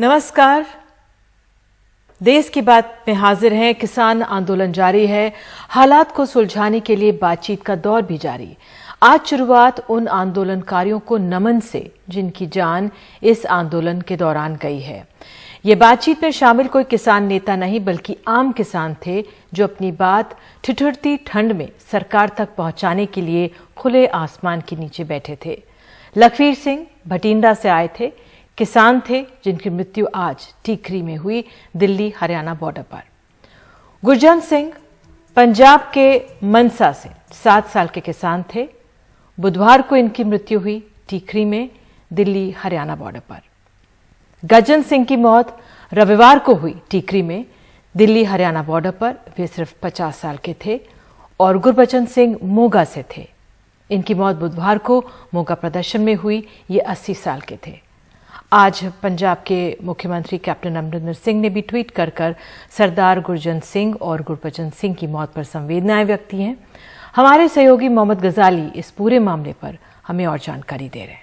नमस्कार। देश की बात में हाजिर हैं। किसान आंदोलन जारी है। हालात को सुलझाने के लिए बातचीत का दौर भी जारी। आज शुरुआत उन आंदोलनकारियों को नमन से जिनकी जान इस आंदोलन के दौरान गई है। ये बातचीत में शामिल कोई किसान नेता नहीं बल्कि आम किसान थे जो अपनी बात ठिठुरती ठंड में सरकार तक पहुंचाने के लिए खुले आसमान के नीचे बैठे थे। लखवीर सिंह भटिंडा से आए थे। किसान थे जिनकी मृत्यु आज टीकरी में हुई, दिल्ली हरियाणा बॉर्डर पर। गुरजंत सिंह पंजाब के मनसा से 7 साल के किसान थे। बुधवार को इनकी मृत्यु हुई टीकरी में, दिल्ली हरियाणा बॉर्डर पर। गजन सिंह की मौत रविवार को हुई टीकरी में, दिल्ली हरियाणा बॉर्डर पर। वे सिर्फ 50 साल के थे। और गुरबचन सिंह मोगा से थे। इनकी मौत बुधवार को मोगा प्रदर्शन में हुई। ये 80 साल के थे। आज पंजाब के मुख्यमंत्री कैप्टन अमरिंदर सिंह ने भी ट्वीट कर सरदार गुरजंत सिंह और गुरबचन सिंह की मौत पर संवेदनाएं व्यक्त की हैं। हमारे सहयोगी मोहम्मद गजाली इस पूरे मामले पर हमें और जानकारी दे रहे हैं।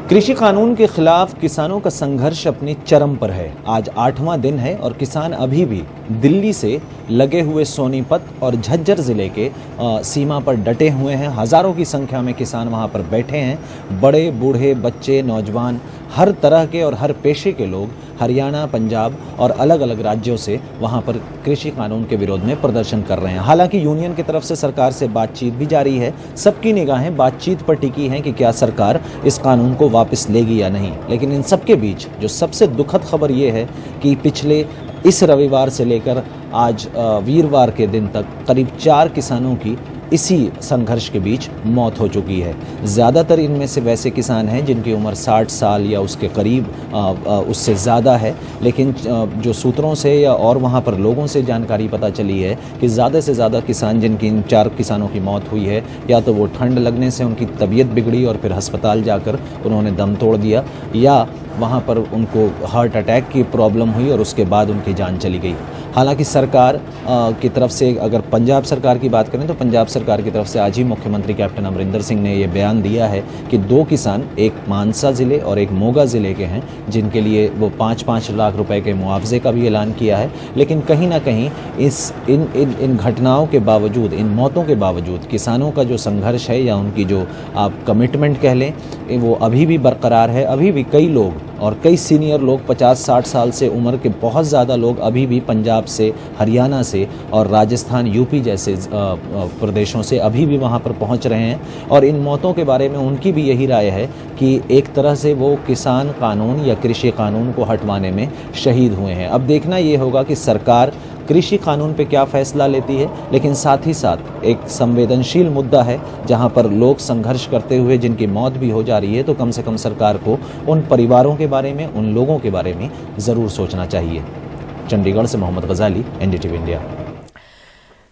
कृषि कानून के खिलाफ किसानों का संघर्ष अपनी चरम पर है। आज 8वां दिन है और किसान अभी भी दिल्ली से लगे हुए सोनीपत और झज्जर जिले के सीमा पर डटे हुए हैं। हजारों की संख्या में किसान वहां पर बैठे हैं। बड़े बूढ़े बच्चे नौजवान हर तरह के और हर पेशे के लोग हरियाणा पंजाब और अलग अलग राज्यों से वहां पर कृषि कानून के विरोध में प्रदर्शन कर रहे हैं। हालांकि यूनियन की तरफ से सरकार से बातचीत भी जारी है। सबकी निगाहें बातचीत पर टिकी हैं कि क्या सरकार इस कानून को वापस लेगी या नहीं। लेकिन इन सबके बीच जो सबसे दुखद खबर ये है कि पिछले इस रविवार से लेकर आज वीरवार के दिन तक करीब 4 किसानों की इसी संघर्ष के बीच मौत हो चुकी है। ज़्यादातर इनमें से वैसे किसान हैं जिनकी उम्र 60 साल या उसके करीब उससे ज़्यादा है। लेकिन जो सूत्रों से या और वहाँ पर लोगों से जानकारी पता चली है कि ज़्यादा से ज़्यादा किसान जिनकी इन 4 किसानों की मौत हुई है, या तो वो ठंड लगने से उनकी तबीयत बिगड़ी और फिर अस्पताल जाकर उन्होंने दम तोड़ दिया, या वहाँ पर उनको हार्ट अटैक की प्रॉब्लम हुई और उसके बाद उनकी जान चली गई। हालांकि सरकार की तरफ से अगर पंजाब सरकार की बात करें तो पंजाब सरकार की तरफ से आज ही मुख्यमंत्री कैप्टन अमरिंदर सिंह ने ये बयान दिया है कि 2 किसान, एक मानसा ज़िले और एक मोगा ज़िले के हैं, जिनके लिए वो 5-5 लाख रुपए के मुआवजे का भी ऐलान किया है। लेकिन कहीं ना कहीं इन घटनाओं के बावजूद, इन मौतों के बावजूद किसानों का जो संघर्ष है या उनकी जो आप कमिटमेंट कह लें, वो अभी भी बरकरार है। अभी भी कई लोग और कई सीनियर लोग 50-60 साल से उम्र के बहुत ज़्यादा लोग अभी भी पंजाब से, हरियाणा से और राजस्थान यूपी जैसे प्रदेशों से अभी भी वहाँ पर पहुँच रहे हैं। और इन मौतों के बारे में उनकी भी यही राय है कि एक तरह से वो किसान कानून या कृषि कानून को हटवाने में शहीद हुए हैं। अब देखना ये होगा कि सरकार कृषि कानून पे क्या फैसला लेती है। लेकिन साथ ही साथ एक संवेदनशील मुद्दा है जहां पर लोग संघर्ष करते हुए जिनकी मौत भी हो जा रही है, तो कम से कम सरकार को उन परिवारों के बारे में, उन लोगों के बारे में ज़रूर सोचना चाहिए। चंडीगढ़ से मोहम्मद गजाली, एनडीटीवी इंडिया।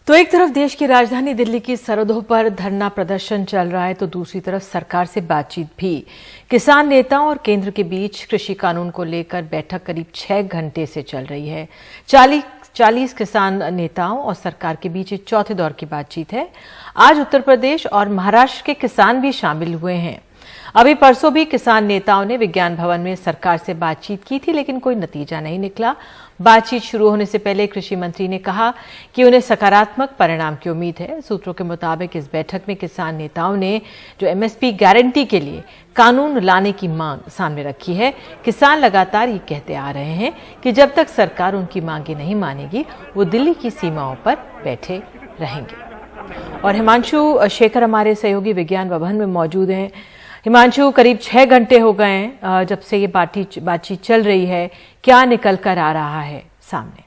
तो एक तरफ देश की राजधानी दिल्ली की सरहदों पर धरना प्रदर्शन चल रहा है, तो दूसरी तरफ सरकार से बातचीत भी। किसान नेताओं और केंद्र के बीच कृषि कानून को लेकर बैठक करीब 6 घंटे से चल रही है। 40 किसान नेताओं और सरकार के बीच एक चौथे दौर की बातचीत है। आज उत्तर प्रदेश और महाराष्ट्र के किसान भी शामिल हुए हैं। अभी परसों भी किसान नेताओं ने विज्ञान भवन में सरकार से बातचीत की थी, लेकिन कोई नतीजा नहीं निकला। बातचीत शुरू होने से पहले कृषि मंत्री ने कहा कि उन्हें सकारात्मक परिणाम की उम्मीद है। सूत्रों के मुताबिक इस बैठक में किसान नेताओं ने जो एमएसपी गारंटी के लिए कानून लाने की मांग सामने रखी है। किसान लगातार ये कहते आ रहे हैं कि जब तक सरकार उनकी मांगे नहीं मानेगी, वो दिल्ली की सीमाओं पर बैठे रहेंगे। और हिमांशु शेखर हमारे सहयोगी विज्ञान भवन में मौजूद हैं। हिमांशु, करीब 6 घंटे हो गए हैं जब से ये बातचीत चल रही है। क्या निकल कर आ रहा है सामने?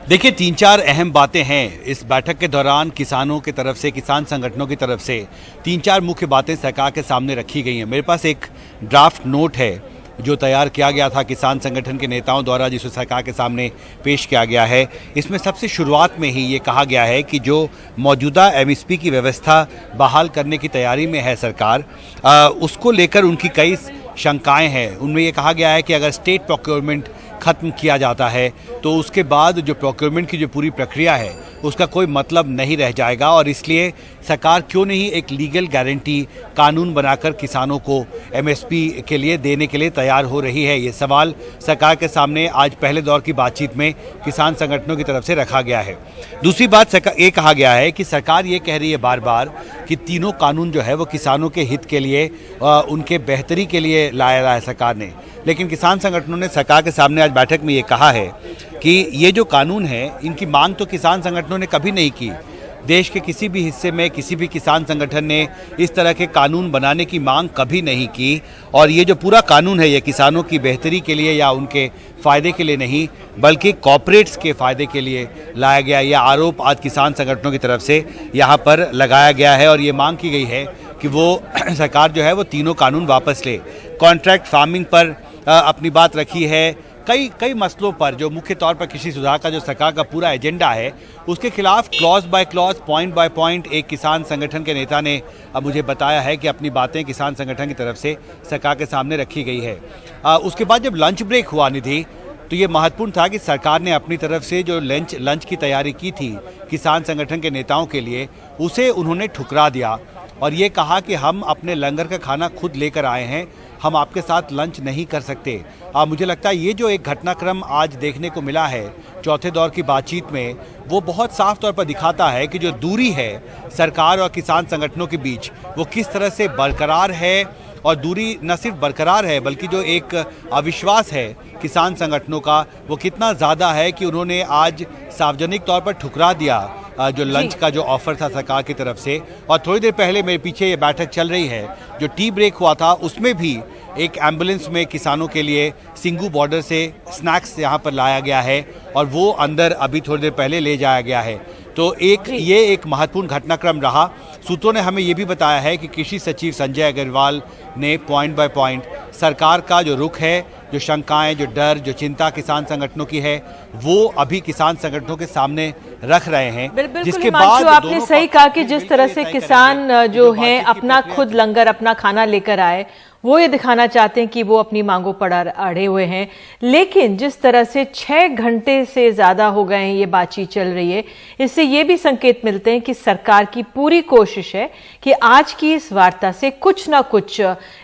देखिए, 3-4 अहम बातें हैं इस बैठक के दौरान। किसानों की तरफ से, किसान संगठनों की तरफ से 3-4 मुख्य बातें सरकार के सामने रखी गई हैं। मेरे पास एक ड्राफ्ट नोट है जो तैयार किया गया था किसान संगठन के नेताओं द्वारा, जिसे सरकार के सामने पेश किया गया है। इसमें सबसे शुरुआत में ही ये कहा गया है कि जो मौजूदा एमएसपी की व्यवस्था बहाल करने की तैयारी में है सरकार, उसको लेकर उनकी कई शंकाएं हैं। उनमें ये कहा गया है कि अगर स्टेट प्रोक्योरमेंट खत्म किया जाता है तो उसके बाद जो प्रोक्योरमेंट की जो पूरी प्रक्रिया है उसका कोई मतलब नहीं रह जाएगा। और इसलिए सरकार क्यों नहीं एक लीगल गारंटी कानून बनाकर किसानों को एमएसपी के लिए देने के लिए तैयार हो रही है। ये सवाल सरकार के सामने आज पहले दौर की बातचीत में किसान संगठनों की तरफ से रखा गया है। दूसरी बात ये कहा गया है कि सरकार ये कह रही है बार बार कि तीनों कानून जो है वो किसानों के हित के लिए उनके बेहतरी के लिए लाया है सरकार ने। लेकिन किसान संगठनों ने सरकार के सामने आज बैठक में ये कहा है कि ये जो कानून है इनकी मांग तो किसान संगठनों ने कभी नहीं की। देश के किसी भी हिस्से में किसी भी किसान संगठन ने इस तरह के कानून बनाने की मांग कभी नहीं की। और ये जो पूरा कानून है ये किसानों की बेहतरी के लिए या उनके फ़ायदे के लिए नहीं बल्कि कॉर्पोरेट्स के फ़ायदे के लिए लाया गया। यह आरोप आज किसान संगठनों की तरफ से यहाँ पर लगाया गया है और ये मांग की गई है कि वो सरकार जो है वो तीनों कानून वापस ले। कॉन्ट्रैक्ट फार्मिंग पर अपनी बात रखी है। कई मसलों पर जो मुख्य तौर पर कृषि सुधार का जो सरकार का पूरा एजेंडा है उसके खिलाफ clause by clause point by point एक किसान संगठन के नेता ने अब मुझे बताया है कि अपनी बातें किसान संगठन की तरफ से सरकार के सामने रखी गई है। उसके बाद जब लंच ब्रेक हुआ निधि तो ये महत्वपूर्ण था कि सरकार ने अपनी तरफ से जो लंच की तैयारी की थी किसान संगठन के नेताओं के लिए उसे उन्होंने ठुकरा दिया और ये कहा कि हम अपने लंगर का खाना खुद लेकर आए हैं, हम आपके साथ लंच नहीं कर सकते। मुझे लगता है ये जो एक घटनाक्रम आज देखने को मिला है चौथे दौर की बातचीत में वो बहुत साफ तौर पर दिखाता है कि जो दूरी है सरकार और किसान संगठनों के बीच वो किस तरह से बरकरार है। और दूरी न सिर्फ बरकरार है बल्कि जो एक अविश्वास है किसान संगठनों का वो कितना ज़्यादा है कि उन्होंने आज सार्वजनिक तौर पर ठुकरा दिया जो लंच का जो ऑफर था सरकार की तरफ से। और थोड़ी देर पहले मेरे पीछे ये बैठक चल रही है जो टी ब्रेक हुआ था उसमें भी एक एम्बुलेंस में किसानों के लिए सिंगू बॉर्डर से स्नैक्स यहाँ पर लाया गया है और वो अंदर अभी थोड़ी देर पहले ले जाया गया है। तो ये एक महत्वपूर्ण घटनाक्रम रहा। सूत्रों ने हमें ये भी बताया है कि कृषि सचिव संजय अग्रवाल ने पॉइंट बाय पॉइंट सरकार का जो रुख है, जो शंकाएं, जो डर, जो चिंता किसान संगठनों की है वो अभी किसान संगठनों के सामने रख रहे हैं। जिसके बाद आपने सही कहा कि जिस तरह से किसान जो हैं अपना खुद लंगर अपना खाना लेकर आए वो ये दिखाना चाहते हैं कि वो अपनी मांगों पर अड़े हुए हैं। लेकिन जिस तरह से 6 घंटे से ज्यादा हो गए हैं ये बातचीत चल रही है इससे ये भी संकेत मिलते हैं कि सरकार की पूरी कोशिश है कि आज की इस वार्ता से कुछ ना कुछ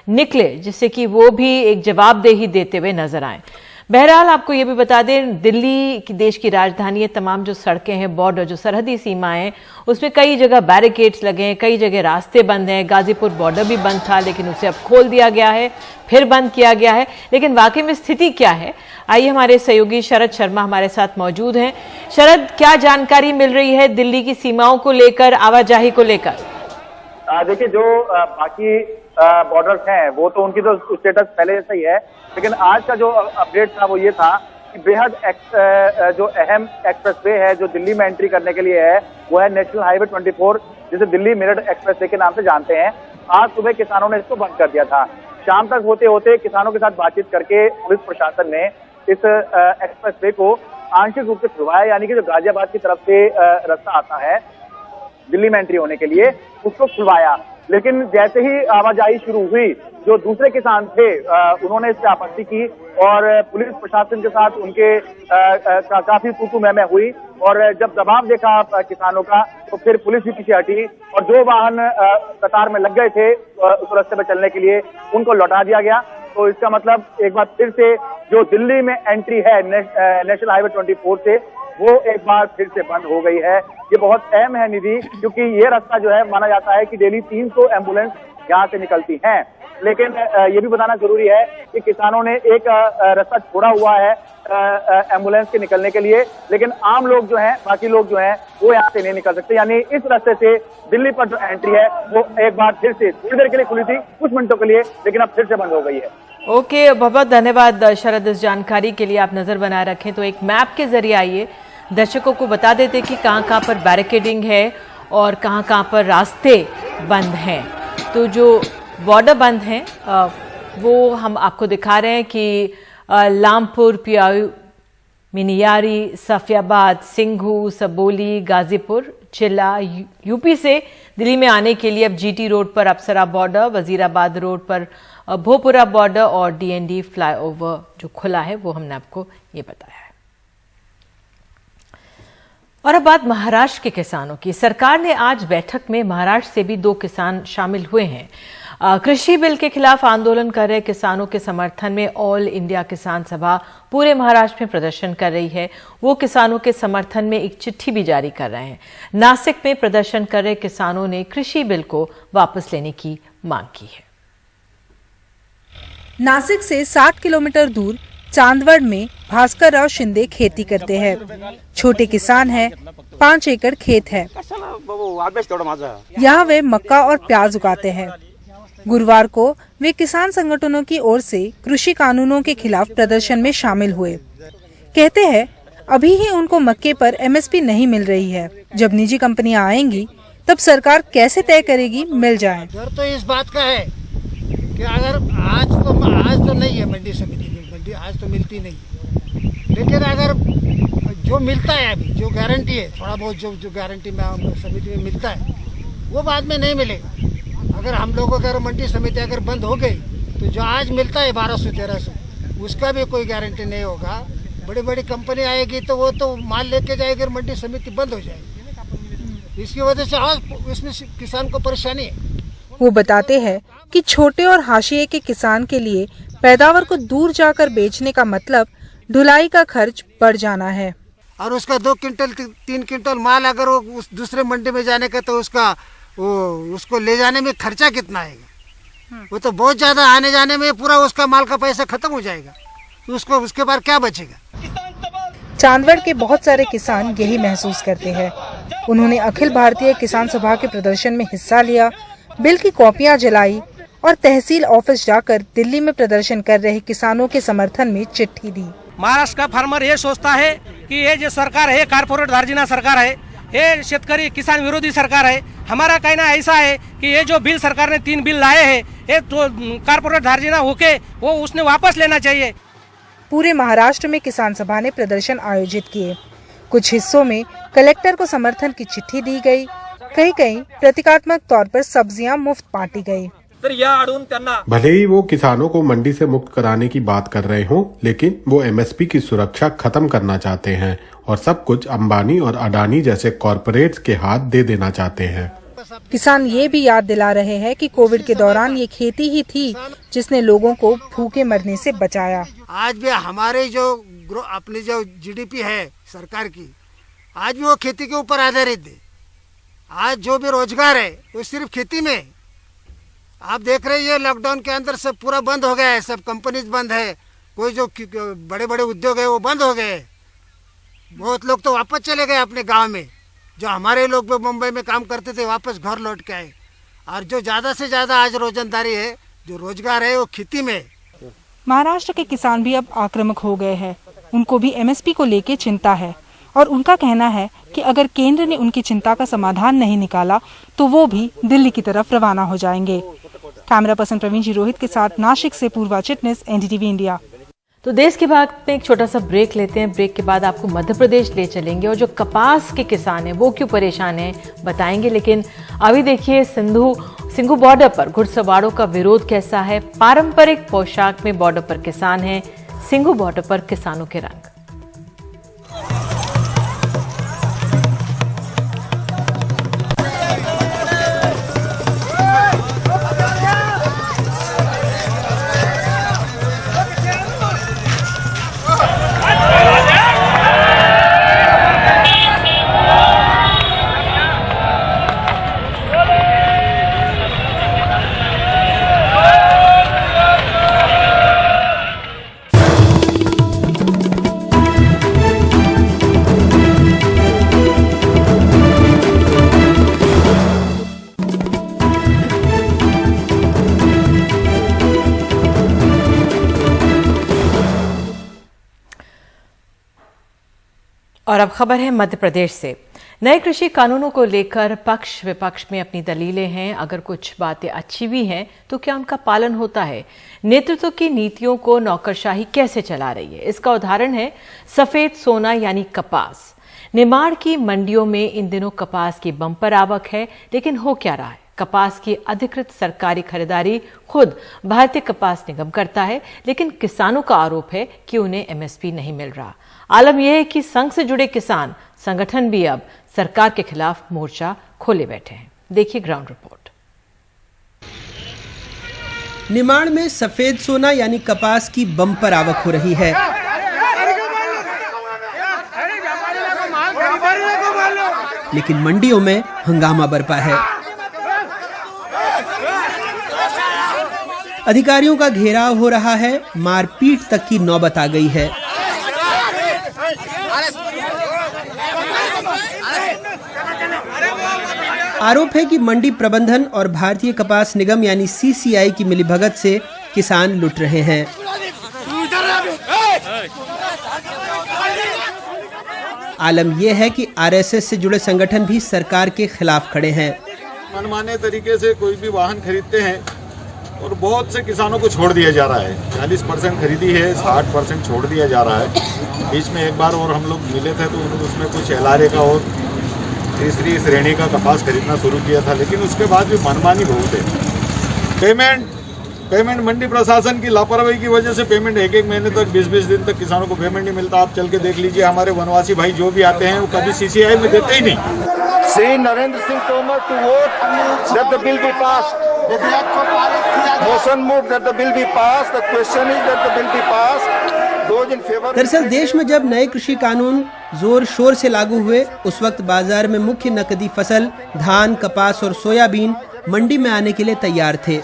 निकले जिससे कि वो भी एक जवाबदेही देते हुए नजर आए। बहरहाल आपको ये भी बता दें दिल्ली की देश की राजधानी है, तमाम जो सड़कें हैं बॉर्डर जो सरहदी सीमाएं हैं उसमें कई जगह बैरिकेड्स लगे हैं, कई जगह रास्ते बंद हैं। गाजीपुर बॉर्डर भी बंद था लेकिन उसे अब खोल दिया गया है, फिर बंद किया गया है। लेकिन वाकई में स्थिति क्या है आइए हमारे सहयोगी शरद शर्मा हमारे साथ मौजूद हैं। शरद, क्या जानकारी मिल रही है दिल्ली की सीमाओं को लेकर, आवाजाही को लेकर? देखिए जो बाकी बॉर्डर्स हैं वो तो उनकी तो स्टेटस पहले जैसा ही है, लेकिन आज का जो अपडेट था वो ये था कि बेहद जो अहम एक्सप्रेसवे है जो दिल्ली में एंट्री करने के लिए है वो है नेशनल हाईवे 24 जिसे दिल्ली मेरठ एक्सप्रेसवे के नाम से जानते हैं। आज सुबह किसानों ने इसको बंद कर दिया था। शाम तक होते होते किसानों के साथ बातचीत करके पुलिस प्रशासन ने इस एक्सप्रेसवे को आंशिक रूप से खुलवाया, यानी कि जो गाजियाबाद की तरफ से रास्ता आता है दिल्ली में एंट्री होने के लिए उसको खुलवाया। लेकिन जैसे ही आवाजाही शुरू हुई जो दूसरे किसान थे उन्होंने इस पर आपत्ति की और पुलिस प्रशासन के साथ उनके काफी तू-तू मैं हुई और जब दबाव देखा किसानों का तो फिर पुलिस भी पीछे हटी और जो वाहन कतार में लग गए थे उस रास्ते पर चलने के लिए उनको लौटा दिया गया। तो इसका मतलब एक बार फिर से जो दिल्ली में एंट्री है नेशनल हाईवे 24 से वो एक बार फिर से बंद हो गई है। ये बहुत अहम है निधि, क्योंकि ये रास्ता जो है माना जाता है कि डेली 300 एम्बुलेंस यहाँ से निकलती हैं। लेकिन ये भी बताना जरूरी है कि किसानों ने एक रास्ता छोड़ा हुआ है एम्बुलेंस के निकलने के लिए, लेकिन आम लोग जो हैं, बाकी लोग जो हैं वो यहाँ से नहीं निकल सकते। यानी इस रास्ते से दिल्ली पर जो एंट्री है वो एक बार फिर से थोड़ी देर के लिए खुली थी, कुछ मिनटों के लिए, लेकिन अब फिर से बंद हो गई है। ओके, बहुत धन्यवाद शरद इस जानकारी के लिए। आप नजर बनाए रखें तो एक मैप के जरिए आइए दर्शकों को बता देते कि कहाँ पर बैरिकेडिंग है और कहाँ पर रास्ते बंद हैं। तो जो बॉर्डर बंद हैं वो हम आपको दिखा रहे हैं कि लामपुर, पियाऊ, मिनियारी, सफियाबाद, सिंघू, सबोली, गाजीपुर, चिल्ला यूपी से दिल्ली में आने के लिए अब जीटी रोड पर अप्सरा बॉर्डर, वजीराबाद रोड पर भोपुरा बॉर्डर और डीएनडी फ्लाईओवर जो खुला है वो हमने आपको ये बताया है। और अब बात महाराष्ट्र के किसानों की। सरकार ने आज बैठक में महाराष्ट्र से भी 2 किसान शामिल हुए हैं। कृषि बिल के खिलाफ आंदोलन कर रहे किसानों के समर्थन में ऑल इंडिया किसान सभा पूरे महाराष्ट्र में प्रदर्शन कर रही है। वो किसानों के समर्थन में एक चिट्ठी भी जारी कर रहे हैं। नासिक में प्रदर्शन कर रहे किसानों ने कृषि बिल को वापस लेने की मांग की है। नासिक से 60 किलोमीटर दूर चांदवड में भास्कर राव शिंदे खेती करते हैं। छोटे किसान हैं, 5 एकड़ खेत है। यहाँ वे मक्का और प्याज उगाते हैं। गुरुवार को वे किसान संगठनों की ओर से कृषि कानूनों के खिलाफ प्रदर्शन में शामिल हुए। कहते हैं अभी ही उनको मक्के पर एमएसपी नहीं मिल रही है। जब निजी कंपनियां आएंगी तब सरकार कैसे तय करेगी मिल जाए। डर तो इस बात का है कि अगर आज तो नहीं है मंडी समिति में, मंडी आज तो मिलती नहीं, लेकिन अगर जो मिलता है अभी जो गारंटी है, थोड़ा बहुत जो गारंटी में समिति में मिलता है वो बाद में नहीं मिलेगा। अगर हम लोगों का मंडी समिति अगर बंद हो गई तो जो आज मिलता है 1200-1300 उसका भी कोई गारंटी नहीं होगा। बड़ी बड़ी कंपनी आएगी तो वो तो माल लेके जाएगी और मंडी समिति बंद हो जाएगी। इसकी वजह से आज इसमें किसान को परेशानी है। वो बताते हैं कि छोटे और हाशिए के किसान के लिए पैदावार को दूर जाकर बेचने का मतलब ढुलाई का खर्च बढ़ जाना है। और उसका 2 क्विंटल 3 क्विंटल माल अगर वो उस दूसरे मंडी में जाने का तो उसको ले जाने में खर्चा कितना आएगा? वो तो बहुत ज्यादा आने जाने में पूरा उसका माल का पैसा खत्म हो जाएगा। तो उसको उसके बाद क्या बचेगा? चांदवड के बहुत सारे किसान यही महसूस करते हैं। उन्होंने अखिल भारतीय किसान सभा के प्रदर्शन में हिस्सा लिया, बिल की कॉपियां जलाई और तहसील ऑफिस जाकर दिल्ली में प्रदर्शन कर रहे किसानों के समर्थन में चिट्ठी दी। महाराष्ट्र का फार्मर ये सोचता है कि ये जो सरकार है कारपोरेट धार्जिना सरकार है, ये शेतकरी किसान विरोधी सरकार है। हमारा कहना ऐसा है कि ये जो बिल सरकार ने 3 बिल लाए हैं ये तो कारपोरेट धार्जिना होके वो उसने वापस लेना चाहिए। पूरे महाराष्ट्र में किसान सभा ने प्रदर्शन आयोजित किए। कुछ हिस्सों में कलेक्टर को समर्थन की चिट्ठी दी गई, कहीं प्रतीकात्मक तौर पर सब्जियां मुफ्त बांटी गई। भले ही वो किसानों को मंडी से मुक्त कराने की बात कर रहे हों, लेकिन वो एमएसपी की सुरक्षा खत्म करना चाहते हैं और सब कुछ अंबानी और अडानी जैसे कॉरपोरेट्स के हाथ दे देना चाहते हैं। किसान ये भी याद दिला रहे हैं कि कोविड के दौरान ये खेती ही थी जिसने लोगों को भूखे मरने से बचाया। आज भी हमारे जो अपनी जो जीडीपी है सरकार की, आज भी वो खेती के ऊपर आधारित है। आज जो भी रोजगार है वो सिर्फ खेती में। आप देख रहे हैं लॉकडाउन के अंदर सब पूरा बंद हो गया है, सब कंपनीज बंद है, कोई जो बड़े बड़े उद्योग है वो बंद हो गए। बहुत लोग तो वापस चले गए अपने गांव में। जो हमारे लोग मुंबई में काम करते थे वापस घर लौट के आए। और जो ज्यादा से ज्यादा आज रोजंदारी है, जो रोजगार है वो खेती में। महाराष्ट्र के किसान भी अब आक्रामक हो गए हैं। उनको भी एमएसपी को लेके चिंता है और उनका कहना है कि अगर केंद्र ने उनकी चिंता का समाधान नहीं निकाला तो वो भी दिल्ली की तरफ रवाना हो जाएंगे। कैमरा पर्सन प्रवीण जी रोहित के साथ नासिक से पूर्वा चिटनिस, एनडीटीवी इंडिया। तो देश की बात में एक छोटा सा ब्रेक लेते हैं। ब्रेक के बाद आपको मध्य प्रदेश ले चलेंगे और जो कपास के किसान हैं वो क्यों परेशान हैं बताएंगे। लेकिन अभी देखिए सिंघू बॉर्डर पर घुड़सवारों का विरोध कैसा है। पारंपरिक पोशाक में बॉर्डर पर किसान हैं, सिंघू बॉर्डर पर किसानों के रंग। और अब खबर है मध्य प्रदेश से। नए कृषि कानूनों को लेकर पक्ष विपक्ष में अपनी दलीलें हैं। अगर कुछ बातें अच्छी भी हैं तो क्या उनका पालन होता है? नेतृत्व की नीतियों को नौकरशाही कैसे चला रही है? इसका उदाहरण है सफेद सोना यानी कपास। निमाड़ की मंडियों में इन दिनों कपास की बम्पर आवक है, लेकिन हो क्या रहा है? कपास की अधिकृत सरकारी खरीदारी खुद भारतीय कपास निगम करता है, लेकिन किसानों का आरोप है कि उन्हें एमएसपी नहीं मिल रहा। आलम यह है कि संघ से जुड़े किसान संगठन भी अब सरकार के खिलाफ मोर्चा खोले बैठे हैं। देखिए ग्राउंड रिपोर्ट। निमाड़ में सफेद सोना यानी कपास की बम्पर आवक हो रही है। लेकिन मंडियों में हंगामा बरपा है। अधिकारियों का घेराव हो रहा है, मारपीट तक की नौबत आ गई है। आरोप है कि मंडी प्रबंधन और भारतीय कपास निगम यानी सीसीआई की मिलीभगत से किसान लुट रहे हैं। आलम यह है कि आरएसएस से जुड़े संगठन भी सरकार के खिलाफ खड़े हैं। मनमाने तरीके से कोई भी वाहन खरीदते हैं और बहुत से किसानों को छोड़ दिया जा रहा है। 40% खरीदी है, 60% छोड़ दिया जा रहा है। बीच में एक बार और हम लोग मिले थे तो उसमें कुछ LRA का और तीसरी श्रेणी का कपास खरीदना शुरू किया था, लेकिन उसके बाद भी मनमानी बहुत है। पेमेंट मंडी प्रशासन की लापरवाही की वजह से पेमेंट एक महीने तक 20 दिन तक किसानों को पेमेंट नहीं मिलता। आप चल के देख लीजिए, हमारे वनवासी भाई जो भी आते हैं वो कभी सीसीआई में देते ही नहीं। Shri Narendra Singh Tomar to vote that the bill be passed. Motion move that the bill be passed. The question is that the bill be passed. Those in favour. दरअसल देश में जब नए कृषि कानून जोर शोर से लागू हुए, उस वक्त बाजार में मुख्य नकदी फसल धान, कपास और सोयाबीन मंडी में आने के लिए तैयार थे।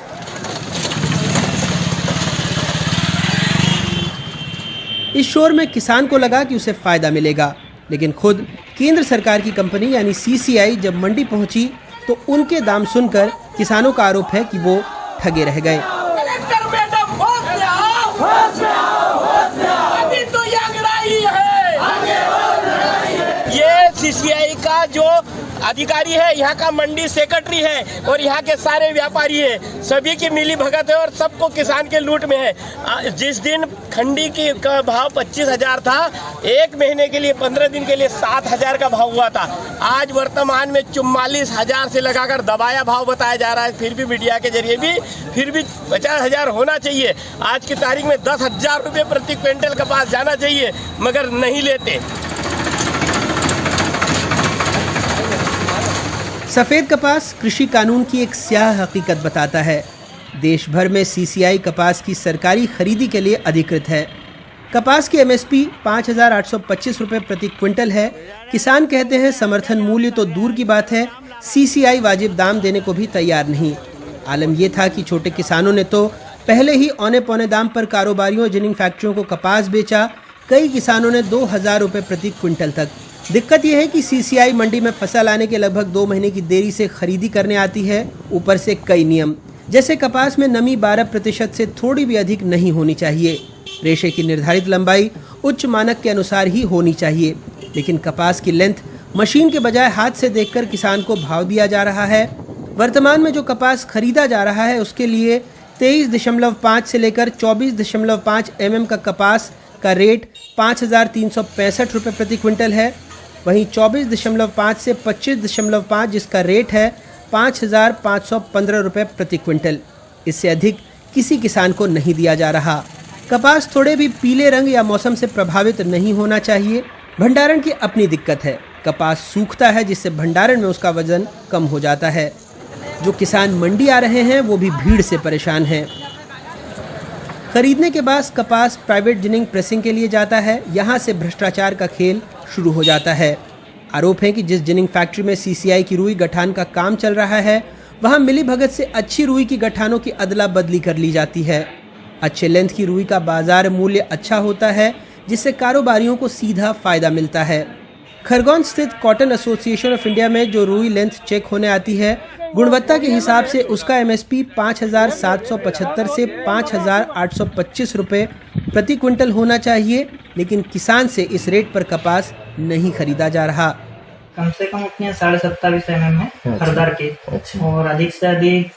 इस शोर में किसान को लगा कि उसे फायदा मिलेगा, लेकिन खुद केंद्र सरकार की कंपनी यानी सीसीआई जब मंडी पहुंची तो उनके दाम सुनकर किसानों का आरोप है कि वो ठगे रह गए। ये सीसीआई का जो अधिकारी है, यहाँ का मंडी सेक्रेटरी है और यहाँ के सारे व्यापारी है, सभी की मिली भगत है और सबको किसान के लूट में है। जिस दिन खंडी की का भाव 25,000 था, एक महीने के लिए 15 दिन के लिए 7,000 का भाव हुआ था। आज वर्तमान में 44,000 से लगाकर दबाया भाव बताया जा रहा है। फिर भी मीडिया के जरिए भी 50,000 होना चाहिए। आज की तारीख में 10,000 रुपये प्रति क्विंटल कपास जाना चाहिए, मगर नहीं लेते। सफेद कपास कृषि कानून की एक स्याह हकीकत बताता है। देश भर में सीसीआई कपास की सरकारी खरीदी के लिए अधिकृत है। कपास की एमएसपी 5,825 रुपये प्रति क्विंटल है। किसान कहते हैं समर्थन मूल्य तो दूर की बात है, सीसीआई वाजिब दाम देने को भी तैयार नहीं। आलम यह था कि छोटे किसानों ने तो पहले ही औने पौने दाम पर कारोबारियों जिनिंग फैक्ट्रियों को कपास बेचा, कई किसानों ने 2,000 रुपये प्रति क्विंटल तक। दिक्कत यह है कि सीसीआई मंडी में फसल आने के लगभग 2 महीने की देरी से खरीदी करने आती है। ऊपर से कई नियम, जैसे कपास में नमी 12% से थोड़ी भी अधिक नहीं होनी चाहिए। रेशे की निर्धारित लंबाई उच्च मानक के अनुसार ही होनी चाहिए, लेकिन कपास की लेंथ मशीन के बजाय हाथ से देखकर किसान को भाव दिया जा रहा है। वर्तमान में जो कपास खरीदा जा रहा है उसके लिए 23.5 से लेकर 24.5 mm का कपास का रेट 5,365 रुपये प्रति क्विंटल है। वहीं 24.5 से 25.5 जिसका रेट है 5,515 रुपये प्रति क्विंटल। इससे अधिक किसी किसान को नहीं दिया जा रहा। कपास थोड़े भी पीले रंग या मौसम से प्रभावित नहीं होना चाहिए। भंडारण की अपनी दिक्कत है, कपास सूखता है जिससे भंडारण में उसका वजन कम हो जाता है। जो किसान मंडी आ रहे हैं वो भी भीड़ से परेशान हैं। खरीदने के बाद कपास प्राइवेट जिनिंग प्रेसिंग के लिए जाता है। यहाँ से भ्रष्टाचार का खेल शुरू हो जाता है। आरोप है कि जिस जिनिंग फैक्ट्री में सीसीआई की रुई गठान का काम चल रहा है, वहाँ मिली भगत से अच्छी रुई की गठानों की अदला बदली कर ली जाती है। अच्छे लेंथ की रुई का बाजार मूल्य अच्छा होता है, जिससे कारोबारियों को सीधा फायदा मिलता है। खरगोन स्थित कॉटन एसोसिएशन ऑफ इंडिया में जो रुई लेंथ चेक होने आती है, गुणवत्ता के हिसाब से उसका एमएसपी 5,775 से 5,825 रुपये प्रति क्विंटल होना चाहिए, लेकिन किसान से इस रेट पर कपास नहीं खरीदा जा रहा। कम से कम अपने 27.5 mm है खरदार के। अच्छा। और अधिक से अधिक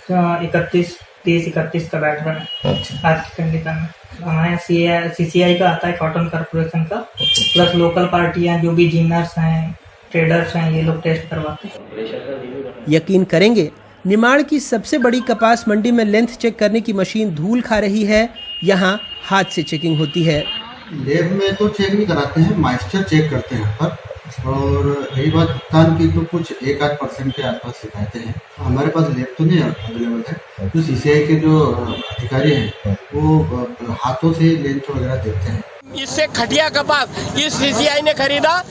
31 का बैठ रहा है। अच्छा। आज की कंडीशन में हमारे सीसीआई का आता है कॉटन कॉर्पोरेशन का, प्लस लोकल पार्टियां जो भी जिनर्स हैं, ट्रेडर्स हैं, ये लोग टेस्ट करवाते हैं। यकीन करेंगे, निमाड़ की सबसे बड़ी कपास मंडी में लेंथ चेक करने की मशीन धूल खा रही है। यहाँ हाथ से चेकिंग होती है। लैब में तो चेक नहीं कराते हैं, माइस्टर चेक करते हैं पर। और रही बात भुगतान की तो कुछ 1-8% के आसपास शिकायतें हैं। हमारे पास लैब तो नहीं अवेलेबल है, तो सीसीआई के जो अधिकारी हैं वो हाथों से लेंथ वगैरह देखते हैं। इससे घटिया कपास इस सीसीआई ने खरीदा।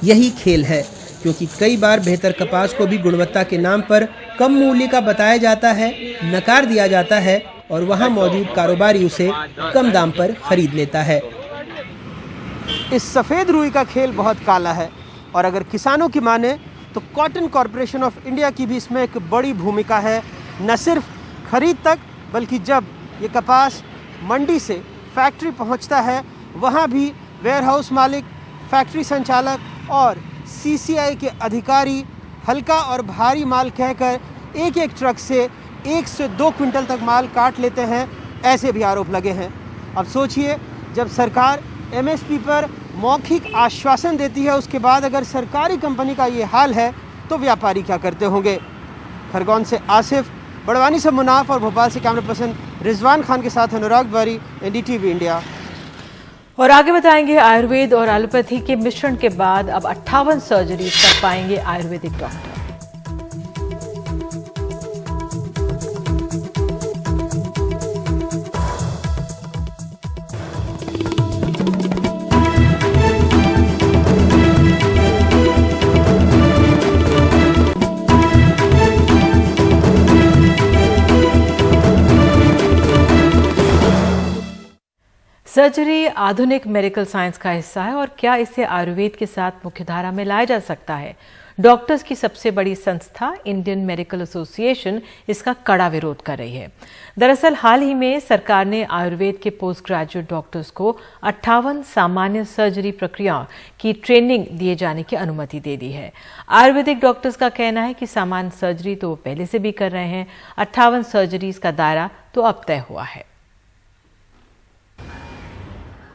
यही खेल है, क्योंकि कई बार बेहतर कपास को भी गुणवत्ता के नाम पर कम मूल्य का बताया जाता है, नकार दिया जाता है और वहां मौजूद कारोबारी उसे कम दाम पर खरीद लेता है। इस सफ़ेद रुई का खेल बहुत काला है और अगर किसानों की माने तो कॉटन कॉरपोरेशन ऑफ इंडिया की भी इसमें एक बड़ी भूमिका है। न सिर्फ खरीद तक, बल्कि जब ये कपास मंडी से फैक्ट्री पहुंचता है वहां भी वेयरहाउस मालिक, फैक्ट्री संचालक और सीसीआई के अधिकारी हल्का और भारी माल कहकर एक एक ट्रक से 1 से 2 क्विंटल तक माल काट लेते हैं, ऐसे भी आरोप लगे हैं। अब सोचिए, जब सरकार एमएसपी पर मौखिक आश्वासन देती है, उसके बाद अगर सरकारी कंपनी का ये हाल है तो व्यापारी क्या करते होंगे। खरगोन से आसिफ, बड़वानी से मुनाफ और भोपाल से कैमरा पर्सन रिजवान खान के साथ अनुराग द्वारी, एनडीटीवी इंडिया। और आगे बताएंगे, आयुर्वेद और एलोपैथी के मिश्रण के बाद अब 58 सर्जरी कर पाएंगे आयुर्वेदिक डॉक्टर। सर्जरी आधुनिक मेडिकल साइंस का हिस्सा है और क्या इसे आयुर्वेद के साथ मुख्यधारा में लाया जा सकता है? डॉक्टर्स की सबसे बड़ी संस्था इंडियन मेडिकल एसोसिएशन इसका कड़ा विरोध कर रही है। दरअसल हाल ही में सरकार ने आयुर्वेद के पोस्ट ग्रेजुएट डॉक्टर्स को 58 सामान्य सर्जरी प्रक्रियाओं की ट्रेनिंग दिए जाने की अनुमति दे दी है। आयुर्वेदिक डॉक्टर्स का कहना है कि सामान्य सर्जरी तो वो पहले से भी कर रहे हैं, 58 सर्जरीज का दायरा तो अब तय हुआ है।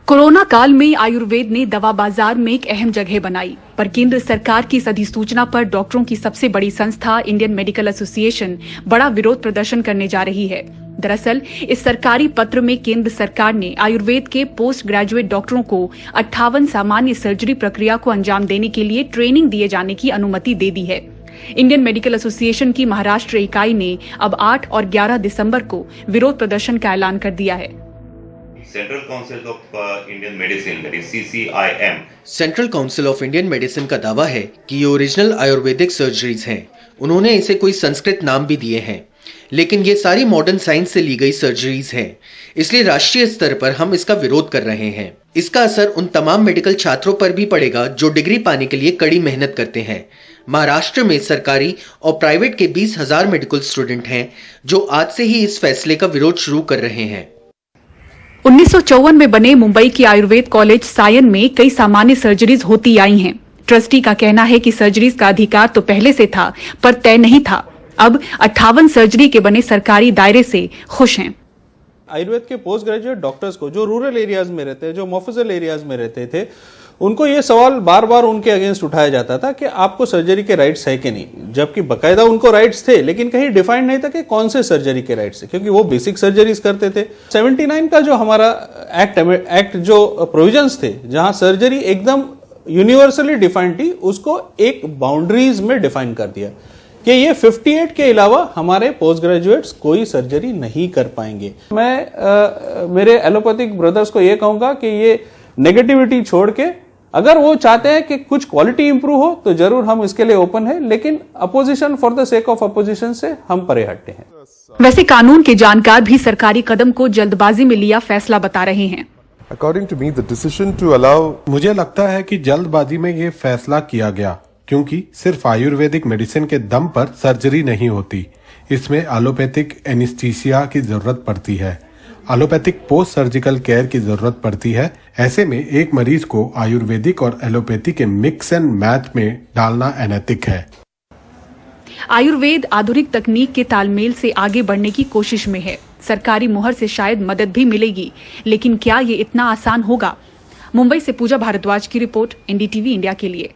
कोरोना काल में आयुर्वेद ने दवा बाजार में एक अहम जगह बनाई, पर केंद्र सरकार की इस अधिसूचना पर डॉक्टरों की सबसे बड़ी संस्था इंडियन मेडिकल एसोसिएशन बड़ा विरोध प्रदर्शन करने जा रही है। दरअसल इस सरकारी पत्र में केंद्र सरकार ने आयुर्वेद के पोस्ट ग्रेजुएट डॉक्टरों को 58 सामान्य सर्जरी प्रक्रिया को अंजाम देने के लिए ट्रेनिंग दिए जाने की अनुमति दे दी है। इंडियन मेडिकल एसोसिएशन की महाराष्ट्र इकाई ने अब 8 और 11 दिसंबर को विरोध प्रदर्शन का ऐलान कर दिया है। Central council of Indian medicine, that is CCIM, central council of Indian medicine का दावा है कि ये ओरिजिनल आयुर्वेदिक सर्जरीज हैं। उन्होंने इसे कोई संस्कृत नाम भी दिए हैं, लेकिन ये सारी मॉडर्न साइंस से ली गई सर्जरीज हैं। इसलिए राष्ट्रीय स्तर पर हम इसका विरोध कर रहे हैं। इसका असर उन तमाम मेडिकल छात्रों पर भी पड़ेगा जो डिग्री पाने के लिए कड़ी मेहनत करते हैं। महाराष्ट्र में सरकारी और प्राइवेट के 20,000 मेडिकल स्टूडेंट हैं जो आज से ही इस फैसले का विरोध शुरू कर रहे हैं। 1954 में बने मुंबई की आयुर्वेद कॉलेज सायन में कई सामान्य सर्जरीज होती आई हैं। ट्रस्टी का कहना है कि सर्जरीज का अधिकार तो पहले से था, पर तय नहीं था। अब 58 सर्जरी के बने सरकारी दायरे से खुश हैं। आयुर्वेद के पोस्ट ग्रेजुएट डॉक्टर्स को जो रूरल एरियाज में रहते हैं, जो मोफजल एरियाज में रहते थे, उनको ये सवाल बार बार उनके अगेंस्ट उठाया जाता था कि आपको सर्जरी के राइट्स है कि नहीं, जबकि बकायदा उनको राइट्स थे, लेकिन कहीं डिफाइंड नहीं था कि कौन से सर्जरी के राइट्स है, क्योंकि वो बेसिक सर्जरीज करते थे। 79 का जो हमारा एक्ट जो प्रोविजंस थे, जहां सर्जरी एकदम यूनिवर्सली डिफाइंड थी, उसको एक बाउंड्रीज में डिफाइन कर दिया कि ये 58 के अलावा हमारे पोस्ट ग्रेजुएट्स कोई सर्जरी नहीं कर पाएंगे। मैं मेरे एलोपैथिक ब्रदर्स को ये कहूंगा कि ये नेगेटिविटी छोड़ के, अगर वो चाहते हैं कि कुछ क्वालिटी इंप्रूव हो तो जरूर हम इसके लिए ओपन है, लेकिन opposition for the sake of opposition से हम परे हटते हैं। वैसे कानून के जानकार भी सरकारी कदम को जल्दबाजी में लिया फैसला बता रहे हैं। According to me, the decision to allow, मुझे लगता है कि जल्दबाजी में ये फैसला किया गया, क्योंकि सिर्फ आयुर्वेदिक मेडिसिन के दम पर सर्जरी नहीं होती। इसमें एलोपैथिक एनेस्थीसिया की जरूरत पड़ती है, एलोपैथिक पोस्ट सर्जिकल केयर की जरूरत पड़ती है। ऐसे में एक मरीज को आयुर्वेदिक और एलोपैथी के मिक्स एंड मैच में डालना अनैतिक है। आयुर्वेद आधुनिक तकनीक के तालमेल से आगे बढ़ने की कोशिश में है। सरकारी मुहर से शायद मदद भी मिलेगी, लेकिन क्या ये इतना आसान होगा? मुंबई से पूजा भारद्वाज की रिपोर्ट, एनडीटीवी इंडिया के लिए।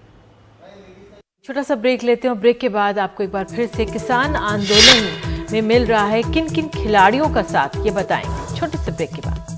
छोटा सा ब्रेक लेते हैं और ब्रेक के बाद आपको एक बार फिर से किसान आंदोलन में मिल रहा है किन किन खिलाड़ियों का साथ, ये बताएंगे छोटे से ब्रेक के बाद।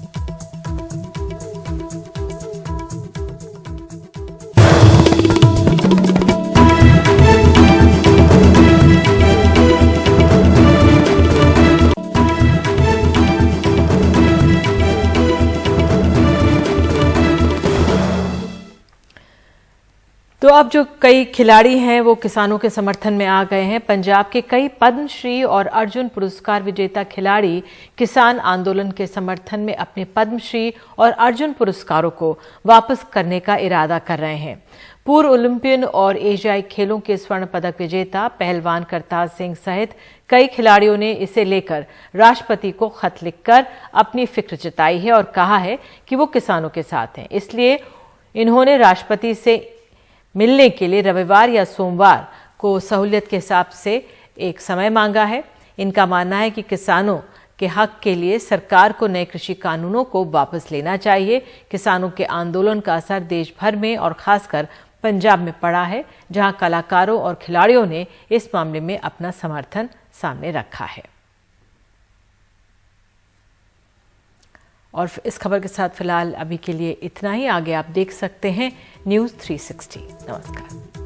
तो अब जो कई खिलाड़ी हैं वो किसानों के समर्थन में आ गए हैं। पंजाब के कई पद्मश्री और अर्जुन पुरस्कार विजेता खिलाड़ी किसान आंदोलन के समर्थन में अपने पद्मश्री और अर्जुन पुरस्कारों को वापस करने का इरादा कर रहे हैं। पूर्व ओलंपियन और एशियाई खेलों के स्वर्ण पदक विजेता पहलवान करतार सिंह सहित कई खिलाड़ियों ने इसे लेकर राष्ट्रपति को खत लिखकर अपनी फिक्र जताई है और कहा है कि वो किसानों के साथ हैं। इसलिए इन्होंने राष्ट्रपति से मिलने के लिए रविवार या सोमवार को सहूलियत के हिसाब से एक समय मांगा है। इनका मानना है कि किसानों के हक के लिए सरकार को नए कृषि कानूनों को वापस लेना चाहिए। किसानों के आंदोलन का असर देश भर में और खासकर पंजाब में पड़ा है, जहां कलाकारों और खिलाड़ियों ने इस मामले में अपना समर्थन सामने रखा है। और इस खबर के साथ फिलहाल अभी के लिए इतना ही। आगे आप देख सकते हैं न्यूज़ 360। नमस्कार।